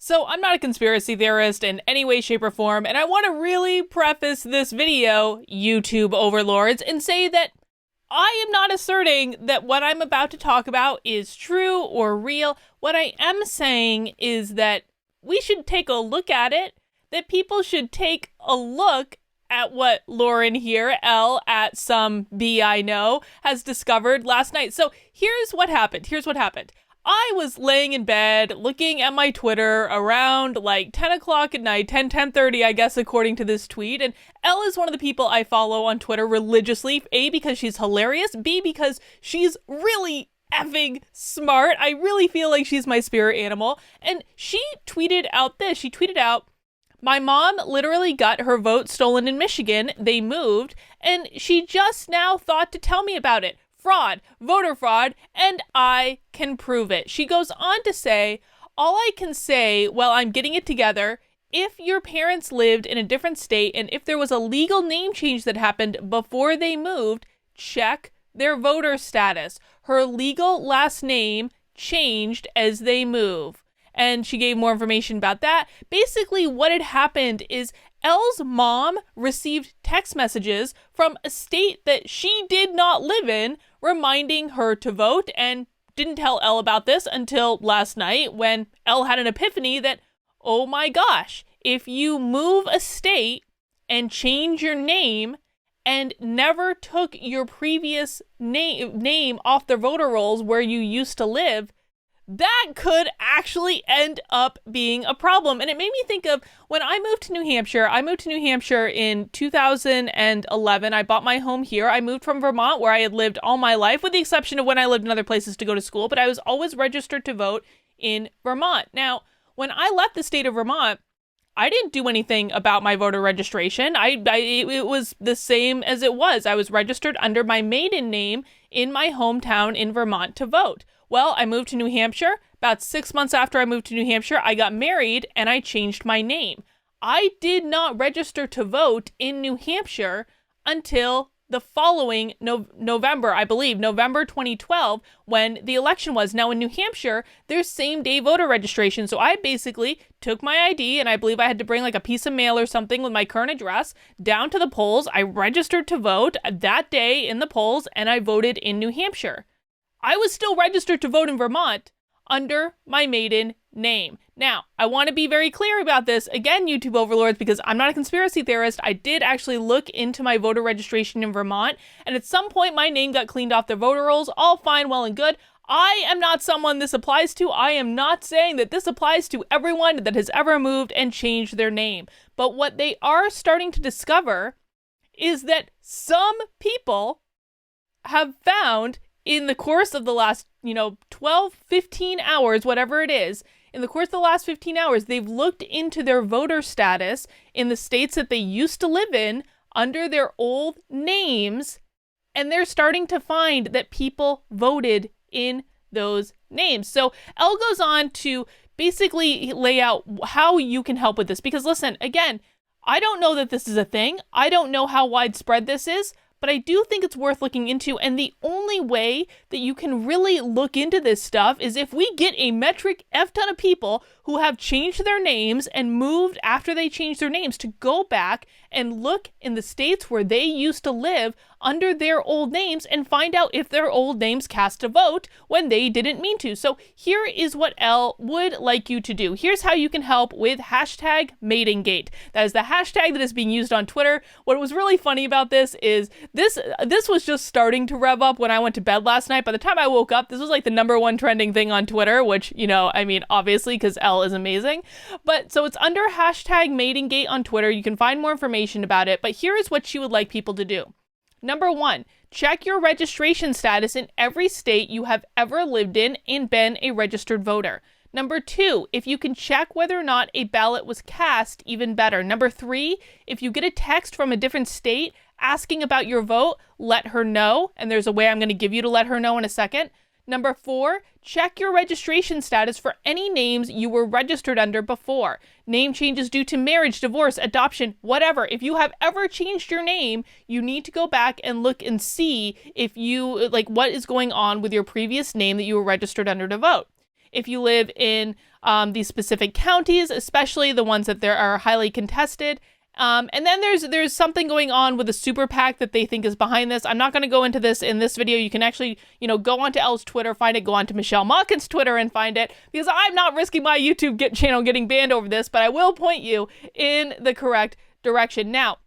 So I'm not a conspiracy theorist in any way, shape, or form, and I want to really preface this video, YouTube overlords, and say that I am not asserting that what I'm about to talk about is true or real. What I am saying is that we should take a look at it, that people should take a look at what Lauren here, L at some B I know, has discovered last night. So here's what happened. I was laying in bed looking at my Twitter around like 10 o'clock at night, 10:30, I guess, according to this tweet. And Elle is one of the people I follow on Twitter religiously. A, because she's hilarious. B, because she's really effing smart. I really feel like she's my spirit animal. And she tweeted out this. She tweeted out, "My mom literally got her vote stolen in Michigan. They moved. And she just now thought to tell me about it. Fraud, voter fraud, and I can prove it." She goes on to say, "All I can say while I'm getting it together, if your parents lived in a different state and if there was a legal name change that happened before they moved, check their voter status. Her legal last name changed as they move." And she gave more information about that. Basically, what had happened is Elle's mom received text messages from a state that she did not live in, reminding her to vote, and didn't tell Elle about this until last night when Elle had an epiphany that, oh my gosh, if you move a state and change your name and never took your previous name off the voter rolls where you used to live, that could actually end up being a problem. And it made me think of when I moved to New Hampshire. I moved to New Hampshire in 2011. I bought my home here. I moved from Vermont, where I had lived all my life, with the exception of when I lived in other places to go to school, but I was always registered to vote in Vermont. Now, when I left the state of Vermont, I didn't do anything about my voter registration. It was the same as it was. I was registered under my maiden name in my hometown in Vermont to vote. Well, I moved to New Hampshire. About 6 months after I moved to New Hampshire, I got married and I changed my name. I did not register to vote in New Hampshire until the following November, I believe, November 2012, when the election was. Now in New Hampshire, there's same-day voter registration. So I basically took my ID, and I believe I had to bring like a piece of mail or something with my current address down to the polls. I registered to vote that day in the polls, and I voted in New Hampshire. I was still registered to vote in Vermont under my maiden name. Now, I want to be very clear about this, again, YouTube overlords, because I'm not a conspiracy theorist. I did actually look into my voter registration in Vermont, and at some point my name got cleaned off the voter rolls. All fine, well and good. I am not someone this applies to. I am not saying that this applies to everyone that has ever moved and changed their name. But what they are starting to discover is that some people have found in the course of the last, 12, 15 hours, whatever it is, in the course of the last 15 hours, they've looked into their voter status in the states that they used to live in under their old names, and they're starting to find that people voted in those names. So Elle goes on to basically lay out how you can help with this, because listen, again, I don't know that this is a thing. I don't know how widespread this is, but I do think it's worth looking into, and the only way that you can really look into this stuff is if we get a metric F-ton of people who have changed their names and moved after they changed their names to go back and look in the states where they used to live under their old names and find out if their old names cast a vote when they didn't mean to. So here is what Elle would like you to do. Here's how you can help with hashtag Maidengate. That is the hashtag that is being used on Twitter. What was really funny about this is this was just starting to rev up when I went to bed last night. By the time I woke up, this was like the #1 trending thing on Twitter, which, obviously, because Elle is amazing. But so it's under hashtag Maidengate on Twitter. You can find more information about it, but here is what she would like people to do. Number 1, check your registration status in every state you have ever lived in and been a registered voter. Number 2, if you can check whether or not a ballot was cast, even better. Number 3, if you get a text from a different state asking about your vote, let her know. And there's a way I'm going to give you to let her know in a second. Number 4, check your registration status for any names you were registered under before. Name changes due to marriage, divorce, adoption, whatever. If you have ever changed your name, you need to go back and look and see if what is going on with your previous name that you were registered under to vote. If you live in these specific counties, especially the ones that there are highly contested. And then there's something going on with a super PAC that they think is behind this. I'm not going to go into this in this video. You can actually, go onto Elle's Twitter, find it, go onto Michelle Malkin's Twitter and find it, because I'm not risking my YouTube channel getting banned over this, but I will point you in the correct direction. Now,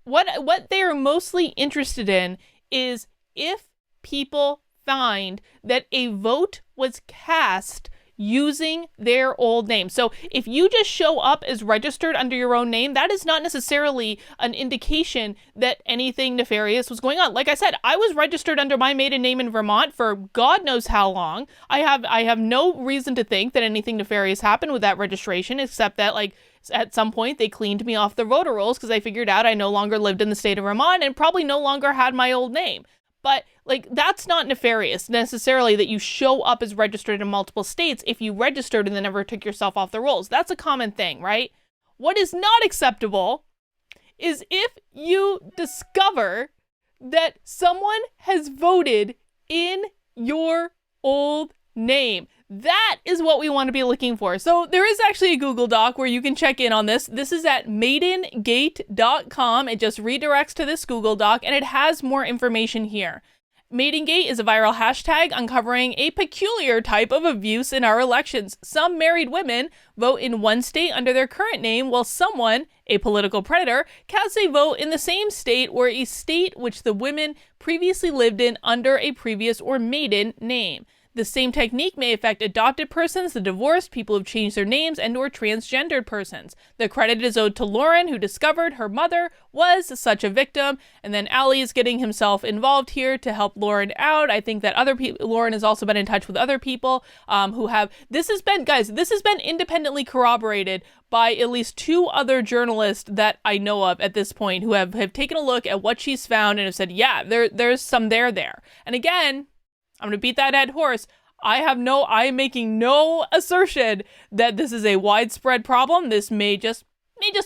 what they are mostly interested in is if people find that a vote was cast using their old name. So if you just show up as registered under your own name, that is not necessarily an indication that anything nefarious was going on. Like I said, I was registered under my maiden name in Vermont for God knows how long. I have no reason to think that anything nefarious happened with that registration, except that at some point they cleaned me off the voter rolls because they figured out I no longer lived in the state of Vermont and probably no longer had my old name. But that's not nefarious necessarily, that you show up as registered in multiple states if you registered and then never took yourself off the rolls. That's a common thing, right? What is not acceptable is if you discover that someone has voted in your old name. That is what we want to be looking for. So there is actually a Google Doc where you can check in on this. This is at maidengate.com. It just redirects to this Google Doc and it has more information here. Maidengate is a viral hashtag uncovering a peculiar type of abuse in our elections. Some married women vote in one state under their current name, while someone, a political predator, casts a vote in the same state or a state which the women previously lived in under a previous or maiden name. The same technique may affect adopted persons, the divorced, people who've changed their names, and or transgendered persons. The credit is owed to Lauren, who discovered her mother was such a victim, and then Ali is getting himself involved here to help Lauren out. I think that Lauren has also been in touch with other people who have. This has been independently corroborated by at least 2 other journalists that I know of at this point who have taken a look at what she's found and have said, yeah, there's some there. And again, I'm going to beat that dead horse. I am making no assertion that this is a widespread problem. This may just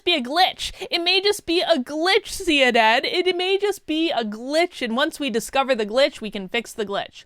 be a glitch. It may just be a glitch, CNN. It may just be a glitch, and once we discover the glitch, we can fix the glitch.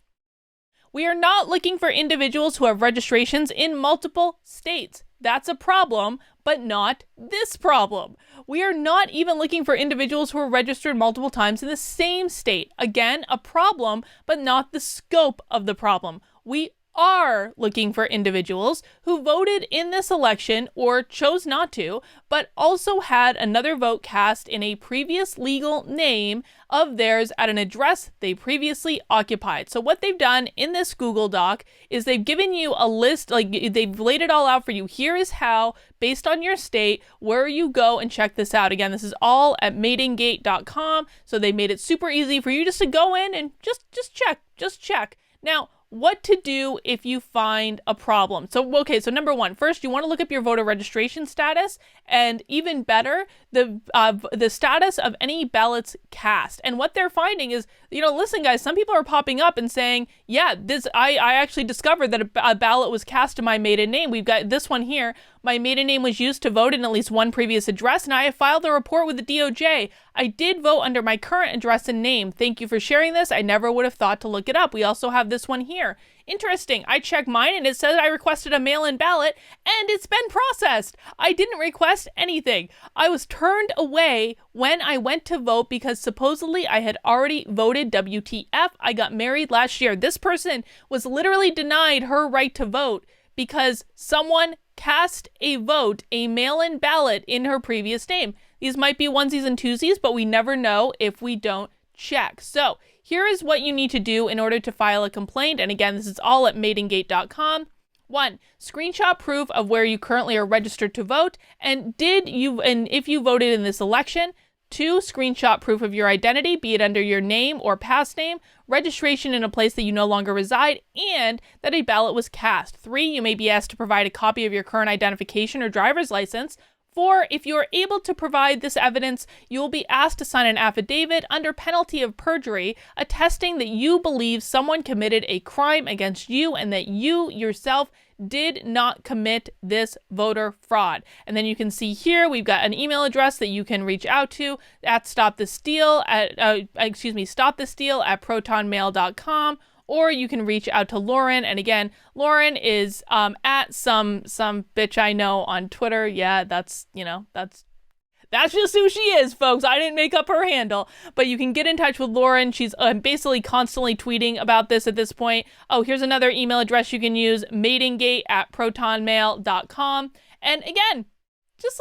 We are not looking for individuals who have registrations in multiple states. That's a problem, but not this problem. We are not even looking for individuals who are registered multiple times in the same state. Again, a problem, but not the scope of the problem. We are looking for individuals who voted in this election or chose not to, but also had another vote cast in a previous legal name of theirs at an address they previously occupied. So what they've done in this Google Doc is they've given you a list, they've laid it all out for you. Here is how, based on your state, where you go and check this out. Again, this is all at maidengate.com. So they made it super easy for you just to go in and just check. Now, what to do if you find a problem. So number one, first you want to look up your voter registration status, and even better, the status of any ballots cast. And what they're finding is, listen guys, some people are popping up and saying, yeah, I actually discovered that a ballot was cast in my maiden name. We've got this one here. My maiden name was used to vote in at least one previous address, and I have filed a report with the DOJ. I did vote under my current address and name. Thank you for sharing this. I never would have thought to look it up. We also have this one here. Interesting. I checked mine and it says I requested a mail-in ballot and it's been processed. I didn't request anything. I was turned away when I went to vote because supposedly I had already voted. WTF. I got married last year. This person was literally denied her right to vote because someone cast a vote, a mail-in ballot in her previous name. These might be onesies and twosies, but we never know if we don't check. So here is what you need to do in order to file a complaint. And again, this is all at maidengate.com. 1. Screenshot proof of where you currently are registered to vote and if you voted in this election. 2. Screenshot proof of your identity, be it under your name or past name, registration in a place that you no longer reside, and that a ballot was cast. 3. You may be asked to provide a copy of your current identification or driver's license. 4. If you are able to provide this evidence, you will be asked to sign an affidavit under penalty of perjury, attesting that you believe someone committed a crime against you and that you yourself did not commit this voter fraud. And then you can see here, we've got an email address that you can reach out to at stopthesteal at protonmail.com, or you can reach out to Lauren. And again, Lauren is at some bitch I know on Twitter. Yeah, that's just who she is, folks. I didn't make up her handle. But you can get in touch with Lauren. She's basically constantly tweeting about this at this point. Oh, here's another email address you can use, maidengate@protonmail.com. And again, just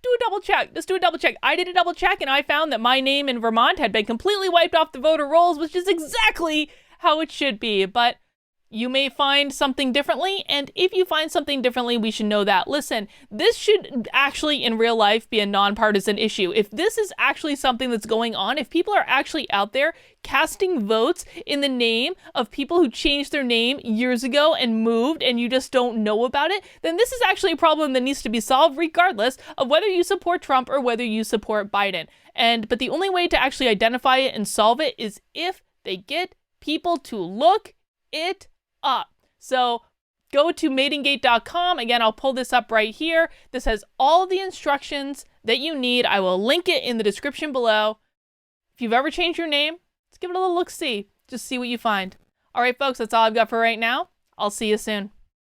do a double check. Just do a double check. I did a double check and I found that my name in Vermont had been completely wiped off the voter rolls, which is exactly how it should be. But you may find something differently, and if you find something differently, we should know that. Listen, this should actually in real life be a nonpartisan issue. If this is actually something that's going on, if people are actually out there casting votes in the name of people who changed their name years ago and moved and you just don't know about it, then this is actually a problem that needs to be solved regardless of whether you support Trump or whether you support Biden. But the only way to actually identify it and solve it is if they get people to look it up. So go to maidengate.com. Again, I'll pull this up right here. This has all the instructions that you need. I will link it in the description below. If you've ever changed your name, let's give it a little look-see. Just see what you find. All right, folks, that's all I've got for right now. I'll see you soon.